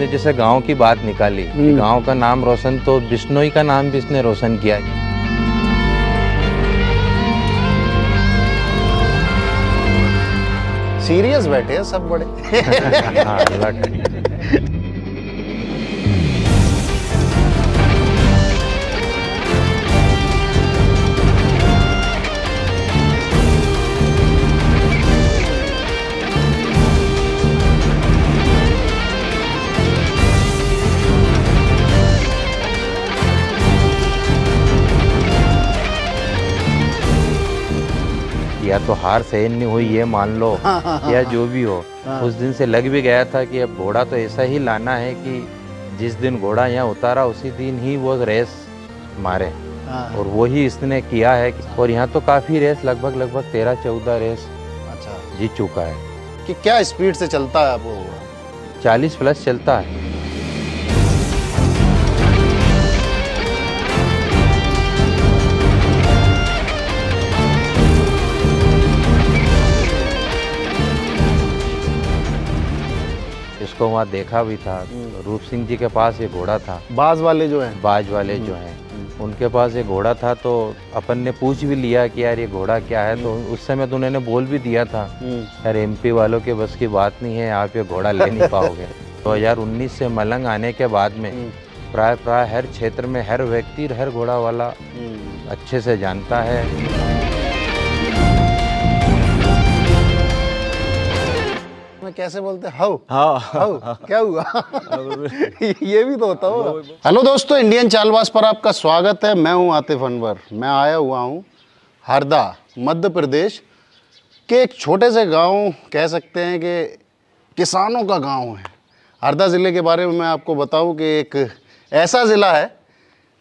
आपने जैसे गांव की बात निकाली, गांव का नाम रोशन, तो बिश्नोई का नाम भी इसने रोशन किया। सीरियस बैठे हैं सब बड़े। हाँ, अल्लाह करे। या तो हार सहन नहीं हुई ये मान लो, या जो भी हो, उस दिन से लग भी गया था कि अब घोड़ा तो ऐसा ही लाना है कि जिस दिन घोड़ा यहाँ उतारा उसी दिन ही वो रेस मारे, और वही इसने किया है। और यहाँ तो काफी रेस, लगभग 13-14 रेस जीत चुका है। कि क्या स्पीड से चलता है वो? 40 प्लस चलता है। इसको वहाँ देखा भी था। रूप सिंह जी के पास ये घोड़ा था। बाज वाले जो हैं, उनके पास ये घोड़ा था, तो अपन ने पूछ भी लिया कि यार ये घोड़ा क्या है, तो उस समय तो उन्होंने बोल भी दिया था यार MP वालों के बस की बात नहीं है, आप ये घोड़ा ले नहीं पाओगे। 2019 से मलंग आने के बाद में प्राय हर क्षेत्र में हर व्यक्ति, हर घोड़ा वाला अच्छे से जानता है। कैसे बोलते हैं? हाउ क्या हुआ? ये भी तो होता होगा। हेलो दोस्तों, इंडियन चालबाज पर आपका स्वागत है। मैं हूं आतिफ अनवर। मैं आया हुआ हूं हरदा, मध्य प्रदेश के एक छोटे से गांव, कह सकते हैं कि किसानों का गांव है। हरदा ज़िले के बारे में मैं आपको बताऊं कि एक ऐसा ज़िला है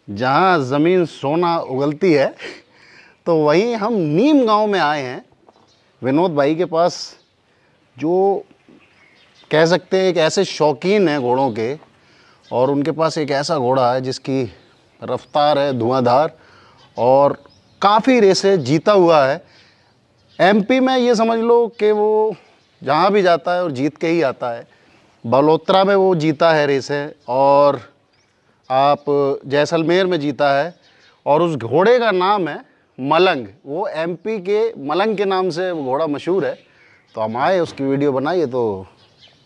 जहां ज़मीन सोना उगलती है। तो वहीं हम नीम गाँव में आए हैं विनोद भाई के पास, जो कह सकते हैं एक ऐसे शौकीन हैं घोड़ों के, और उनके पास एक ऐसा घोड़ा है जिसकी रफ्तार है धुआंधार और काफ़ी रेसें जीता हुआ है। MP में ये समझ लो कि वो जहाँ भी जाता है और जीत के ही आता है। बलोत्रा में वो जीता है रेसें, और आप जैसलमेर में जीता है, और उस घोड़े का नाम है मलंग। वो MP के मलंग के नाम से वो घोड़ा मशहूर है। तो हम आए, उसकी वीडियो बनाइए, तो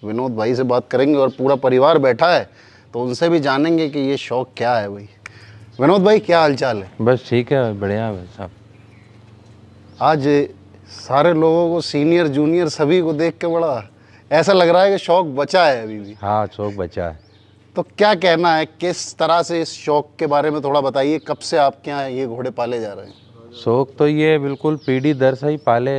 विनोद भाई से बात करेंगे, और पूरा परिवार बैठा है तो उनसे भी जानेंगे कि ये शौक़ क्या है भाई। विनोद भाई, क्या हालचाल है? बस ठीक है, बढ़िया है साहब। आज सारे लोगों को, सीनियर जूनियर सभी को देख के बड़ा ऐसा लग रहा है कि शौक़ बचा है अभी भी। हाँ, शौक़ बचा है। तो क्या कहना है, किस तरह से इस शौक़ के बारे में थोड़ा बताइए। कब से आपके यहाँ ये घोड़े पाले जा रहे हैं? शौक़ तो ये बिल्कुल पीढ़ी दर से ही पाले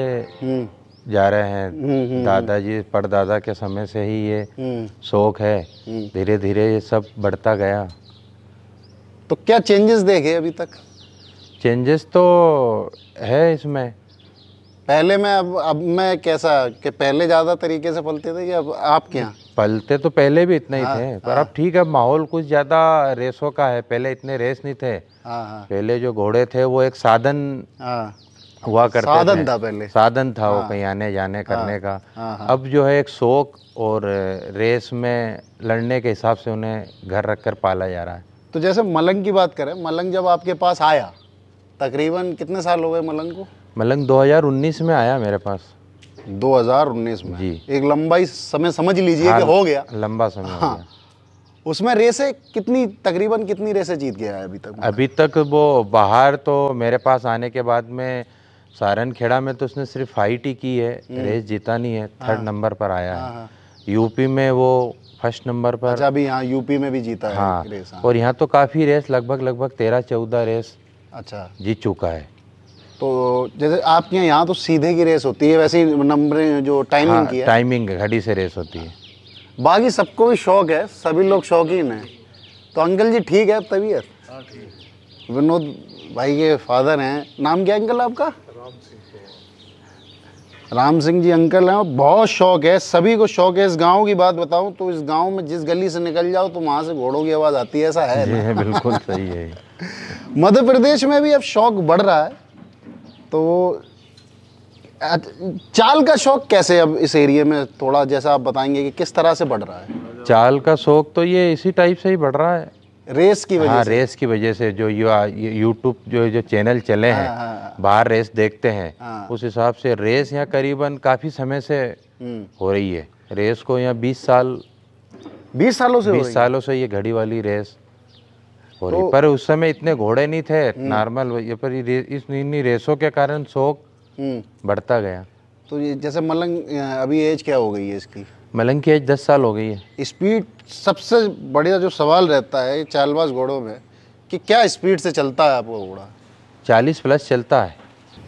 जा रहे हैं। दादाजी परदादा के समय से ही ये शौक है। धीरे धीरे ये सब बढ़ता गया। तो क्या चेंजेस देखे अभी तक? चेंजेस तो है इसमें। पहले में अब मैं कैसा, कि पहले ज़्यादा तरीके से पलते थे कि अब आपके यहाँ? पलते तो पहले भी इतना ही थे, पर अब ठीक है, माहौल कुछ ज़्यादा रेसों का है। पहले इतने रेस नहीं थे। पहले जो घोड़े थे वो एक साधन हुआ करते साधन था, पहले साधन था वो कहीं आने जाने करने का। अब जो है एक शौक और रेस में लड़ने के हिसाब से उन्हें घर रखकर पाला जा रहा है। तो जैसे मलंग की बात करें, मलंग जब आपके पास आया, तकरीबन कितने साल हो गए मलंग को? मलंग 2019 में आया मेरे पास। 2019 में जी। एक लंबाई समय समझ लीजिए कि हो गया, लंबा समय हो गया। उसमें रेसें तकरीबन कितनी रेसें जीत गया है अभी तक? अभी तक वो बाहर तो मेरे पास आने के बाद में सारन खेड़ा में तो उसने सिर्फ फाइट ही की है, रेस जीता नहीं है। 3rd नंबर पर आया है। यूपी में वो 1st नंबर पर। अच्छा, अभी यहाँ यूपी में भी जीता है रेस। और यहाँ तो काफ़ी रेस, लगभग 13-14 रेस जीत चुका है। तो जैसे आपके यहाँ तो सीधे की रेस होती है, वैसे ही नंबर जो टाइमिंग की है? टाइमिंग घड़ी से रेस होती है। बाकी सबको भी शौक है, सभी लोग शौकीन हैं। तो अंकल जी ठीक है तबीयत? विनोद भाई के फादर हैं। नाम क्या अंकल आपका? राम सिंह जी अंकल हैं। बहुत शौक है, सभी को शौक है। इस गांव की बात बताऊं तो इस गांव में जिस गली से निकल जाओ तो वहां से घोड़ों की आवाज़ आती है, ऐसा है ना? बिल्कुल सही है। मध्य प्रदेश में भी अब शौक बढ़ रहा है। तो चाल का शौक कैसे अब इस एरिया में, थोड़ा जैसा आप बताएंगे कि किस तरह से बढ़ रहा है? चाल का शौक तो ये इसी टाइप से ही बढ़ रहा है, रेस की वजह हाँ से। रेस की वजह से। जो यूट्यूब जो चैनल चले हैं, हाँ। बाहर रेस देखते हैं, हाँ। उस हिसाब से रेस यहाँ करीबन काफ़ी समय से हो रही है। रेस को यहाँ 20 सालों से 20 सालों से ये घड़ी वाली रेस हो रही। तो पर उस समय इतने घोड़े नहीं थे, नॉर्मल। ये पर इन्हीं रेसों के कारण शौक बढ़ता गया। तो ये जैसे मलंग, अभी एज क्या हो गई है इसकी? मलंग की एज 10 साल हो गई है। स्पीड सबसे बढ़िया जो सवाल रहता है चालबाज घोड़ों में कि क्या स्पीड से चलता है आपका घोड़ा? 40 प्लस चलता है।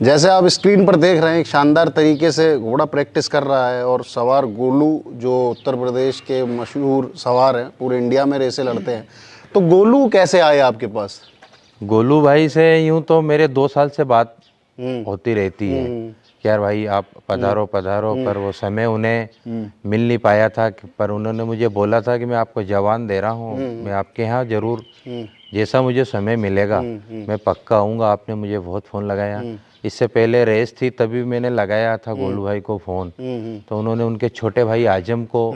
जैसे आप स्क्रीन पर देख रहे हैं, एक शानदार तरीके से घोड़ा प्रैक्टिस कर रहा है। और सवार गोलू जो उत्तर प्रदेश के मशहूर सवार हैं, पूरे इंडिया में रेसे लड़ते हैं। तो गोलू कैसे आए आपके पास? गोलू भाई से यूं तो मेरे 2 साल से बात होती रहती है कि यार भाई आप पधारो पधारो, पर वो समय उन्हें मिल नहीं पाया था। पर उन्होंने मुझे बोला था कि मैं आपको जवान दे रहा हूँ, मैं आपके यहाँ जरूर जैसा मुझे समय मिलेगा मैं पक्का आऊँगा। आपने मुझे बहुत फ़ोन लगाया। इससे पहले रेस थी तभी मैंने लगाया था गोलू भाई को फ़ोन, तो उन्होंने उनके छोटे भाई आजम को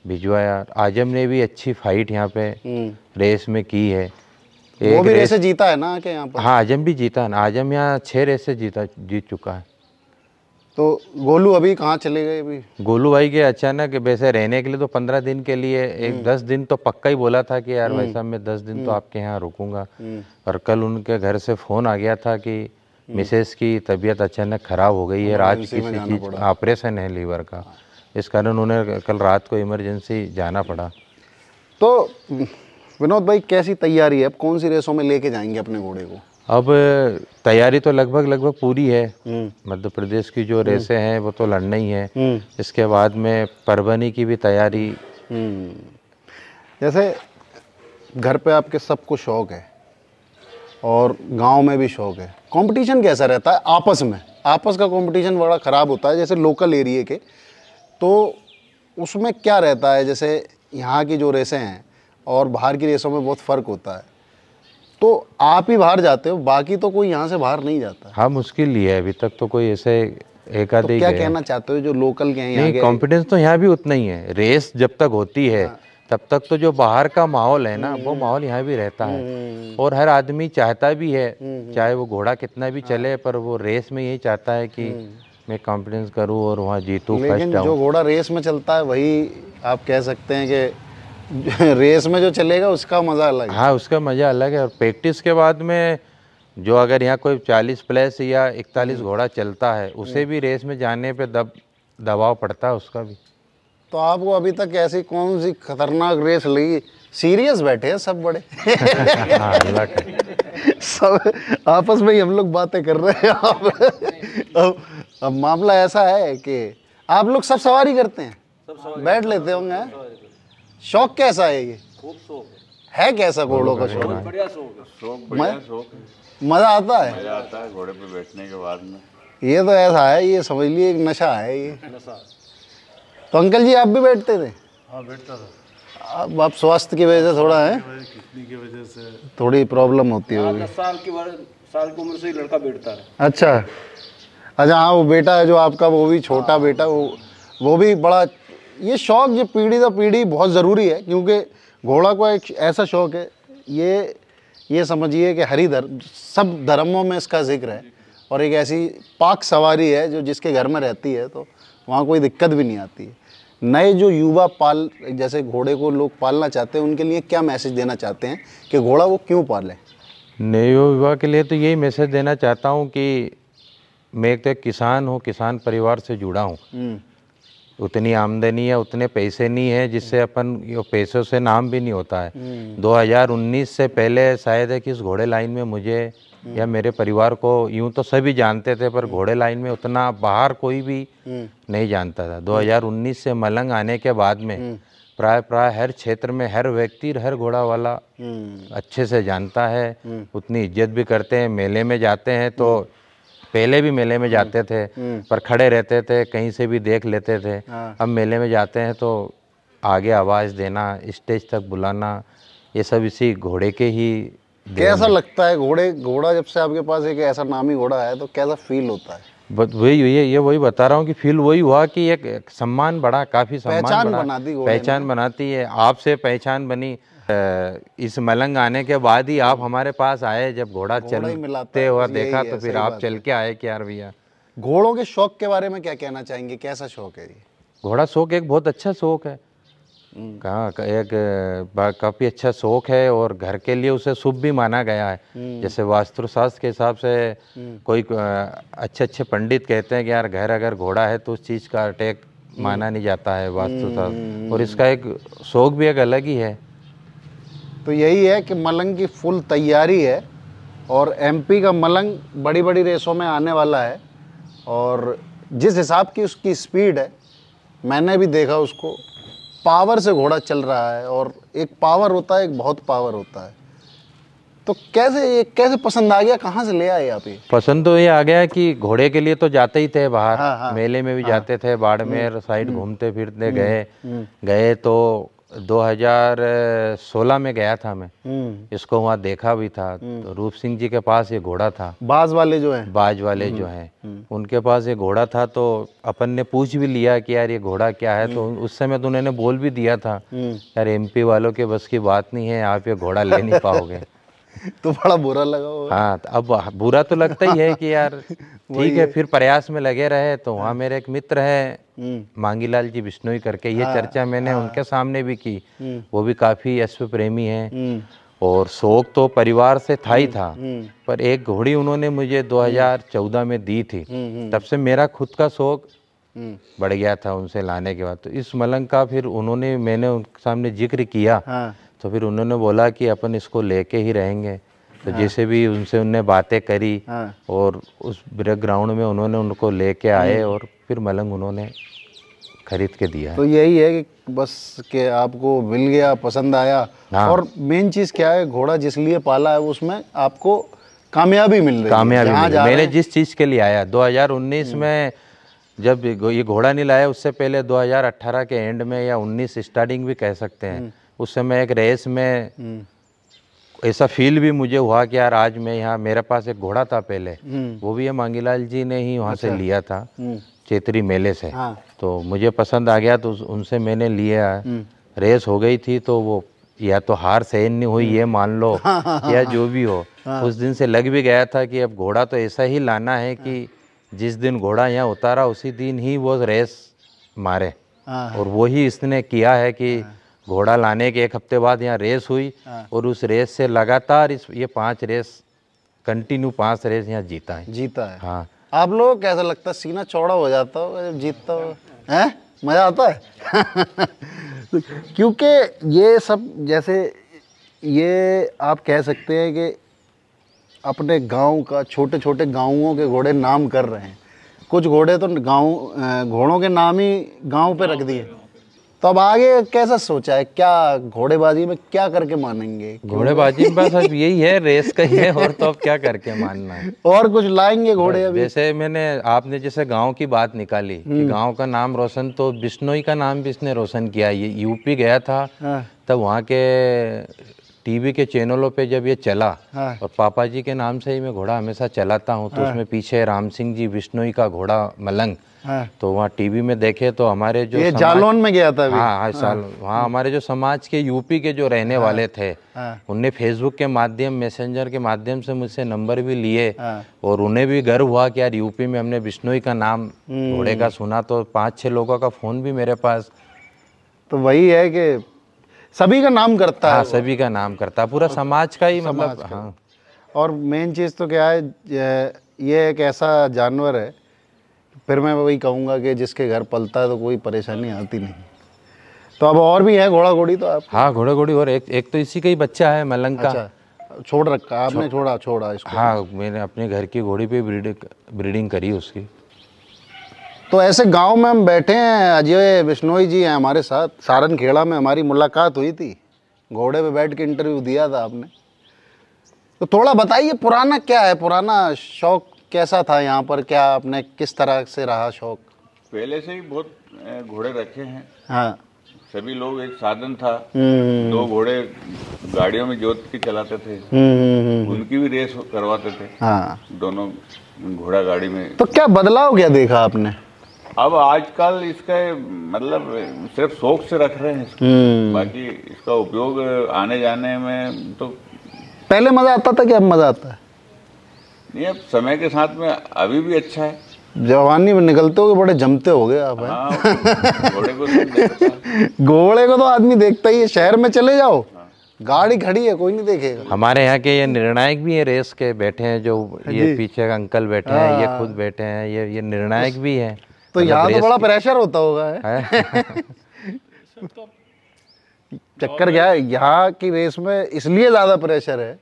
भिजवाया। आजम ने भी अच्छी फाइट यहाँ पे रेस में की है। वो भी रेस जीता है ना आके यहाँ पर? हाँ आजम भी जीता है ना। आजम यहाँ 6 रेसे जीत चुका है। तो गोलू अभी कहाँ चले गए? अभी गोलू भाई के अचानक वैसे रहने के लिए तो 15 दिन के लिए, एक 10 दिन तो पक्का ही बोला था कि यार भाई साहब मैं 10 दिन तो आपके यहाँ रुकूंगा। और कल उनके घर से फ़ोन आ गया था कि मिसेस की तबीयत अचानक ख़राब हो गई है, आज किसी चीज़ ऑपरेशन है लीवर का, इस कारण उन्हें कल रात को इमरजेंसी जाना पड़ा। तो विनोद भाई कैसी तैयारी है? अब कौन सी रेसों में लेके जाएंगे अपने घोड़े को? अब तैयारी तो लगभग पूरी है। मध्य प्रदेश की जो रेसें हैं वो तो लड़ना ही है। इसके बाद में परभनी की भी तैयारी। जैसे घर पे आपके सबको शौक है और गांव में भी शौक है, कंपटीशन कैसा रहता है आपस में? आपस का कंपटीशन बड़ा ख़राब होता है जैसे लोकल एरिया के, तो उसमें क्या रहता है? जैसे यहाँ की जो रेसें हैं और बाहर की रेसों में बहुत फ़र्क होता है। तो आप ही बाहर जाते हो, बाकी तो कोई यहाँ से बाहर नहीं जाता? हाँ मुश्किल ही है, अभी तक तो कोई ऐसे एक आधे ही क्या गए। कहना चाहते हो जो लोकल के हैं यहाँ नहीं, कॉन्फिडेंस तो यहाँ भी उतना ही है। रेस जब तक होती है तब तक तो जो बाहर का माहौल है ना वो माहौल यहाँ भी रहता है। और हर आदमी चाहता भी है, चाहे वो घोड़ा कितना भी चले, पर वो रेस में यही चाहता है कि मैं कॉन्फिडेंस करूँ और वहाँ जीतूँ, फर्स्ट लेकिन आऊँ। जो घोड़ा रेस में चलता है वही आप कह सकते हैं कि रेस में जो चलेगा उसका मज़ा अलग है। हाँ उसका मज़ा अलग है। और प्रैक्टिस के बाद में जो अगर यहाँ कोई 40 प्लस या 41 घोड़ा चलता है, उसे भी रेस में जाने पे दबाव पड़ता है उसका भी। तो आपको अभी तक ऐसी कौन सी खतरनाक रेस लगी? सीरियस बैठे हैं सब बड़े। हाँ, अल्लाह का। सब आपस में ही हम लोग बातें कर रहे हैं। अब मामला ऐसा है कि आप लोग सब सवारी करते हैं, बैठ लेते होंगे। शौक कैसा है ये? खूब शौक है कैसा घोड़ों का शौक? बढ़िया शौक है। शौक बढ़िया शौक है, मजा आता है? मजा आता है घोड़े पे बैठने के बाद में। ये तो ऐसा है, ये समझ लिए एक नशा है ये। नशा। तो अंकल जी आप भी बैठते थे? हाँ बैठता था। अब आप स्वास्थ्य की वजह से थोड़ा है, किडनी की वजह से थोड़ी प्रॉब्लम होती होगी। 10 साल की उम्र से ही लड़का बैठता है। अच्छा अच्छा, हाँ वो बेटा है जो आपका, वो भी छोटा बेटा, वो भी बड़ा। ये शौक ये पीढ़ी दर पीढ़ी बहुत ज़रूरी है, क्योंकि घोड़ा को एक ऐसा शौक है, ये समझिए कि हरी धर्म सब धर्मों में इसका जिक्र है। और एक ऐसी पाक सवारी है जो जिसके घर में रहती है तो वहाँ कोई दिक्कत भी नहीं आती है। नए जो युवा जैसे घोड़े को लोग पालना चाहते हैं, उनके लिए क्या मैसेज देना चाहते हैं कि घोड़ा वो क्यों पालें? नए युवा के लिए तो यही मैसेज देना चाहता हूँ कि मैं एक तो किसान हूँ, किसान परिवार से जुड़ा हूँ। उतनी आमदनी है, उतने पैसे नहीं है जिससे अपन पैसों से नाम भी नहीं होता है। 2019 से पहले शायद है कि इस घोड़े लाइन में मुझे या मेरे परिवार को यूं तो सभी जानते थे, पर घोड़े लाइन में उतना बाहर कोई भी नहीं जानता था। 2019 से मलंग आने के बाद में प्राय हर क्षेत्र में हर व्यक्ति हर घोड़ा वाला अच्छे से जानता है, उतनी इज्जत भी करते हैं। मेले में जाते हैं तो पहले भी मेले में जाते थे पर खड़े रहते थे, कहीं से भी देख लेते थे। अब मेले में जाते हैं तो आगे आवाज़ देना, स्टेज तक बुलाना, ये सब इसी घोड़े के ही। कैसा लगता है घोड़ा जब से आपके पास एक ऐसा नामी घोड़ा है तो कैसा फील होता है? वही ये वही बता रहा हूँ कि फील वही हुआ कि एक सम्मान बढ़ा, काफी सम्मान पहचान बढ़ा, बना दी घोड़े पहचान बनाती है, आपसे पहचान बनी। इस मलंग आने के बाद ही आप हमारे पास आए, जब घोड़ा चलते हुआ देखा तो फिर आप चल के आए कि यार भैया। घोड़ों के शौक के बारे में क्या कहना चाहेंगे, कैसा शौक है ये? घोड़ा शौक एक बहुत अच्छा शौक है, कहाँ एक काफी अच्छा शौक है, और घर के लिए उसे शुभ भी माना गया है। जैसे वास्तुशास्त्र के हिसाब से कोई अच्छे अच्छे पंडित कहते हैं कि यार घर अगर घोड़ा है तो उस चीज का अटैक माना नहीं जाता है वास्तुशास्त्र, और इसका एक शौक भी एक अलग ही है। तो यही है कि मलंग की फुल तैयारी है, और एमपी का मलंग बड़ी बड़ी रेसों में आने वाला है, और जिस हिसाब की उसकी स्पीड है, मैंने भी देखा उसको, पावर से घोड़ा चल रहा है, और एक पावर होता है, एक बहुत पावर होता है। तो कैसे पसंद आ गया, कहाँ से ले आए आप ये? पसंद तो ये आ गया कि घोड़े के लिए तो जाते ही थे बाहर, मेले में भी जाते थे, बाड़मेर साइड घूमते फिरते गए तो 2016 में गया था मैं, इसको वहाँ देखा भी था। तो रूप सिंह जी के पास ये घोड़ा था, बाज वाले जो हैं, उनके पास ये घोड़ा था, तो अपन ने पूछ भी लिया कि यार ये घोड़ा क्या है, तो उस समय तो उन्होंने बोल भी दिया था यार एमपी वालों के बस की बात नहीं है, आप ये घोड़ा ले नहीं पाओगे। तो बड़ा बुरा लगा होगा। हाँ, तो अब बुरा तो लगता ही है कि यार ठीक है, फिर प्रयास में लगे रहे। तो वहाँ मेरे एक मित्र है मांगीलाल जी बिश्नोई करके, ये चर्चा मैंने उनके सामने भी की, वो भी काफी अश्व प्रेमी हैं, और शौक तो परिवार से था ही था, पर एक घोड़ी उन्होंने मुझे 2014 में दी थी, तब से मेरा खुद का शौक बढ़ गया था उनसे लाने के बाद। तो इस मलंग का फिर मैंने उनके सामने जिक्र किया, तो फिर उन्होंने बोला कि अपन इसको लेके ही रहेंगे। तो जैसे भी उनने बातें करी, और उस ब्रेक ग्राउंड में उनको लेके आए, और फिर मलंग उन्होंने खरीद के दिया। तो यही है कि बस कि आपको मिल गया, पसंद आया। हाँ। और मेन चीज़ क्या है, घोड़ा जिस लिए पाला है उसमें आपको कामयाबी मिल रही है। मैंने जिस चीज़ के लिए आया 2019 में, जब ये घोड़ा नहीं लाया, उससे पहले 2018 के एंड में या 19 स्टार्टिंग भी कह सकते हैं, उस समय एक रेस में ऐसा फील भी मुझे हुआ कि यार आज मैं यहाँ, मेरे पास एक घोड़ा था पहले, वो भी ये मांगीलाल जी ने ही वहाँ से लिया था, चेतरी मेले से। हाँ। तो मुझे पसंद आ गया, तो उनसे मैंने लिया। रेस हो गई थी, तो वो या तो हार सहन नहीं हुई, ये मान लो, या जो भी हो, उस दिन से लग भी गया था कि अब घोड़ा तो ऐसा ही लाना है कि जिस दिन घोड़ा यहाँ उतारा उसी दिन ही वो रेस मारे। और वही इसने किया है कि घोड़ा लाने के 1 हफ्ते बाद यहाँ रेस हुई, और उस रेस से लगातार ये 5 रेस कंटिन्यू 5 रेस यहाँ जीता है। हाँ। आप लोगों को कैसा लगता है, सीना चौड़ा हो जाता हो जब जीतता हो, हैं? मजा आता है? क्योंकि ये सब, जैसे ये आप कह सकते हैं कि अपने गांव का, छोटे छोटे गांवों के घोड़े नाम कर रहे हैं। कुछ घोड़े तो घोड़ों के नाम ही गांव पे रख दिए। तो अब आगे कैसा सोचा है, क्या घोड़ेबाजी में क्या करके मानेंगे? घोड़ेबाजी में बस अब यही है, रेस का ही है, और तो अब क्या करके मानना है। और कुछ लाएंगे घोड़े अभी? जैसे आपने जैसे गांव की बात निकाली कि गांव का नाम रोशन, तो बिश्नोई का नाम भी इसने रोशन किया। ये यूपी गया था, तब वहाँ के टीवी के चैनलों पे जब ये चला, और पापा जी के नाम से ही मैं घोड़ा हमेशा चलाता हूँ, तो उसमें पीछे राम सिंह जी बिश्नोई का घोड़ा मलंग, तो वहाँ टीवी में देखे तो हमारे जो ये जालौन में गया था। वहाँ हमारे जो समाज के यूपी के जो रहने वाले थे, उनने फेसबुक के माध्यम, मैसेंजर के माध्यम से मुझसे नंबर भी लिए, और उन्हें भी गर्व हुआ कि यार यूपी में हमने बिश्नोई का नाम घोड़े का सुना। तो 5-6 लोगों का फोन भी मेरे पास। तो वही है कि सभी का नाम करता है। हाँ, सभी का नाम करता है, पूरा समाज का ही, मतलब। हाँ। और मेन चीज़ तो क्या है, ये एक ऐसा जानवर है, फिर मैं वही कहूँगा कि जिसके घर पलता है तो कोई परेशानी आती नहीं। तो अब और भी है घोड़ा घोड़ी तो आप? हाँ, घोड़ा घोड़ी, और एक तो इसी का ही बच्चा है मलंग का। अच्छा, छोड़ रखा आपने? छोड़ा इसको? हाँ, मैंने अपने घर की घोड़ी पे ब्रीडिंग करी उसकी। तो ऐसे गांव में हम बैठे हैं, अजय बिश्नोई जी हैं हमारे साथ, सारनखेड़ा में हमारी मुलाकात हुई थी, घोड़े पे बैठ के इंटरव्यू दिया था आपने। तो थोड़ा बताइए, पुराना क्या है, पुराना शौक कैसा था यहाँ पर, क्या आपने किस तरह से रहा शौक? पहले से ही बहुत घोड़े रखे हैं। हाँ। सभी लोग एक साधन था, 2 घोड़े गाड़ियों में जोत के चलाते थे, उनकी भी रेस करवाते थे। हाँ, दोनों घोड़ा गाड़ी में। तो क्या बदलाव क्या देखा आपने? अब आजकल इसका मतलब सिर्फ शौक से रख रहे हैं इसको, बाकी इसका उपयोग आने जाने में तो पहले मजा आता था कि अब मजा आता है? नहीं, अब समय के साथ में अभी भी अच्छा है। जवानी में निकलते हो बड़े जमते हो गए आप। हाँ, घोड़े को सब देखता है। घोड़े को तो आदमी देखता ही है। शहर में चले जाओ, गाड़ी खड़ी है, कोई नहीं देखेगा। हमारे यहाँ के ये निर्णायक भी है रेस के, बैठे हैं जो ये पीछे का अंकल बैठे हैं, ये खुद बैठे हैं, ये निर्णायक भी है। तो यहाँ तो बड़ा प्रेशर होता होगा है? चक्कर क्या है, यहाँ की रेस में इसलिए ज्यादा प्रेशर है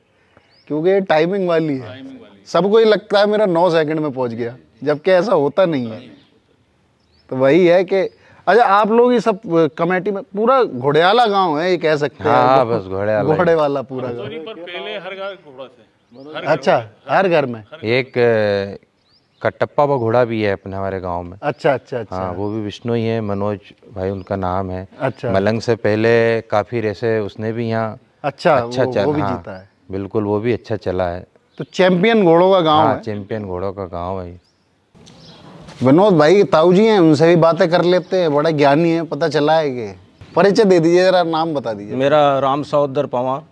क्योंकि ये टाइमिंग वाली है। सबको ये लगता है मेरा 9 सेकंड में पहुंच गया, जबकि ऐसा होता नहीं है। तो वही है कि अच्छा, आप लोग ये सब कमेटी में पूरा घोड़ियाला गांव है, ये कह सकते हैं। हाँ, बस घोड़े वाला पूरा गांव। पर पहले हर घर घोड़ा थे। अच्छा, हर घर में एक कटप्पा वो घोड़ा भी है अपने हमारे गांव में। अच्छा अच्छा अच्छा। हाँ, वो भी विष्णु ही है, मनोज भाई उनका नाम है। अच्छा, मलंग से पहले काफी रेसे उसने भी यहाँ अच्छा चला। वो भी हाँ, जीता है। बिल्कुल, वो भी अच्छा चला है। तो चैंपियन घोड़ों का गांव हाँ, है। चैंपियन घोड़ों का गांव है। विनोद भाई ताऊ जी हैं, उनसे भी बातें कर लेते हैं, बड़ा ज्ञानी है, पता चला है कि। परिचय दे दीजिए जरा, नाम बता दीजिए। मेरा राम सहोदर पवार।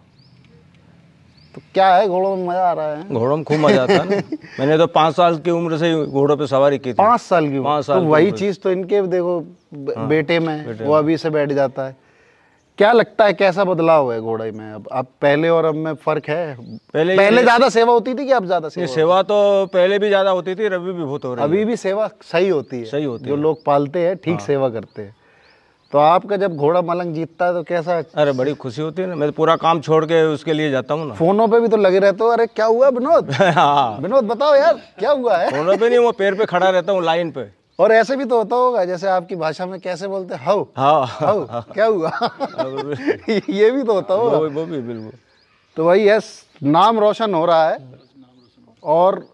तो क्या है, घोड़ों में मजा आ रहा है? घोड़ों में खूब मजा आता है ना। मैंने तो 5 साल की उम्र से ही घोड़ों पे सवारी की थी। 5 साल की उम्र? 5 साल तो वही चीज तो इनके देखो बेटे में, वो अभी से बैठ जाता है। क्या लगता है कैसा बदलाव है घोड़े में अब पहले और अब में फर्क है? पहले ज्यादा सेवा होती थी कि अब ज्यादा सेवा तो पहले भी ज्यादा होती थी, अभी भी बहुत हो रही है। अभी भी सेवा सही होती है, सही होती है। जो लोग पालते हैं ठीक सेवा करते हैं। तो आपका जब घोड़ा मलंग जीतता है तो कैसा? अरे बड़ी खुशी होती है ना, मैं तो पूरा काम छोड़ के उसके लिए जाता हूँ ना। फोनों पे भी तो लगे रहते हो, अरे क्या हुआ विनोद? हाँ, विनोद बताओ यार क्या हुआ है? फोनों पे नहीं, वो पैर पे खड़ा रहता हूँ लाइन पे। और ऐसे भी तो होता होगा जैसे आपकी भाषा में कैसे बोलते हैं, हाउ हाउ क्या हुआ? ये भी तो होता होगा। वो भी बिल्कुल। तो वही है, नाम रोशन हो रहा है। और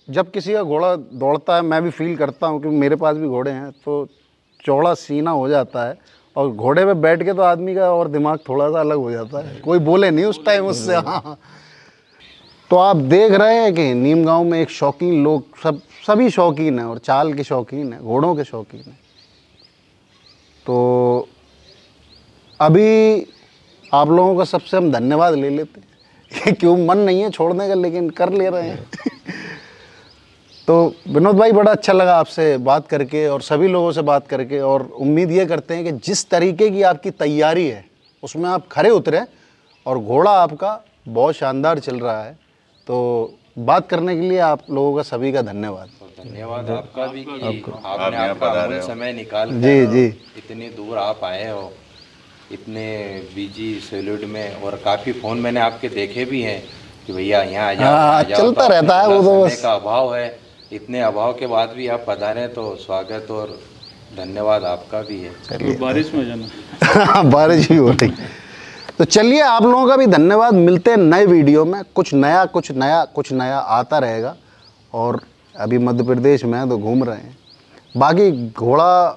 जब किसी का घोड़ा दौड़ता है, मैं भी फील करता हूँ क्योंकि मेरे पास भी घोड़े हैं, तो चौड़ा सीना हो जाता है। और घोड़े पे बैठ के तो आदमी का और दिमाग थोड़ा सा अलग हो जाता है, कोई बोले नहीं उस टाइम उससे। हाँ, तो आप देख रहे हैं कि नीम गांव में एक शौकीन लोग, सभी शौकीन हैं और चाल के शौकीन हैं, घोड़ों के शौकीन हैं। तो अभी आप लोगों का सबसे हम धन्यवाद ले लेते हैं क्यों मन नहीं है छोड़ने का, लेकिन कर ले रहे हैं। तो विनोद भाई बड़ा अच्छा लगा आपसे बात करके और सभी लोगों से बात करके, और उम्मीद ये करते हैं कि जिस तरीके की आपकी तैयारी है उसमें आप खरे उतरे और घोड़ा आपका बहुत शानदार चल रहा है। तो बात करने के लिए आप लोगों का सभी का धन्यवाद। धन्यवाद आपका भी कि आपने आपका अमूल्य समय निकाल जी इतनी दूर आप आए हो, इतने बिजी शेड्यूल में। और काफ़ी फ़ोन मैंने आपके देखे भी हैं कि भैया यहाँ आ जाओ, चलता रहता है वो तो, समय का अभाव है। इतने अभाव के बाद भी आप पधारे, तो स्वागत और धन्यवाद आपका भी है। तो बारिश में जाना बारिश भी हो रही। तो चलिए, आप लोगों का भी धन्यवाद। मिलते हैं नए वीडियो में, कुछ नया आता रहेगा। और अभी मध्य प्रदेश में तो घूम रहे हैं। बाकी घोड़ा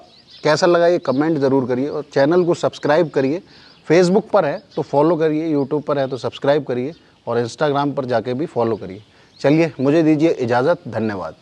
कैसा लगा ये कमेंट ज़रूर करिए, और चैनल को सब्सक्राइब करिए। फेसबुक पर है तो फॉलो करिए, यूट्यूब पर है तो सब्सक्राइब करिए, और इंस्टाग्राम पर जाके भी फॉलो करिए। चलिए, मुझे दीजिए इजाज़त। धन्यवाद।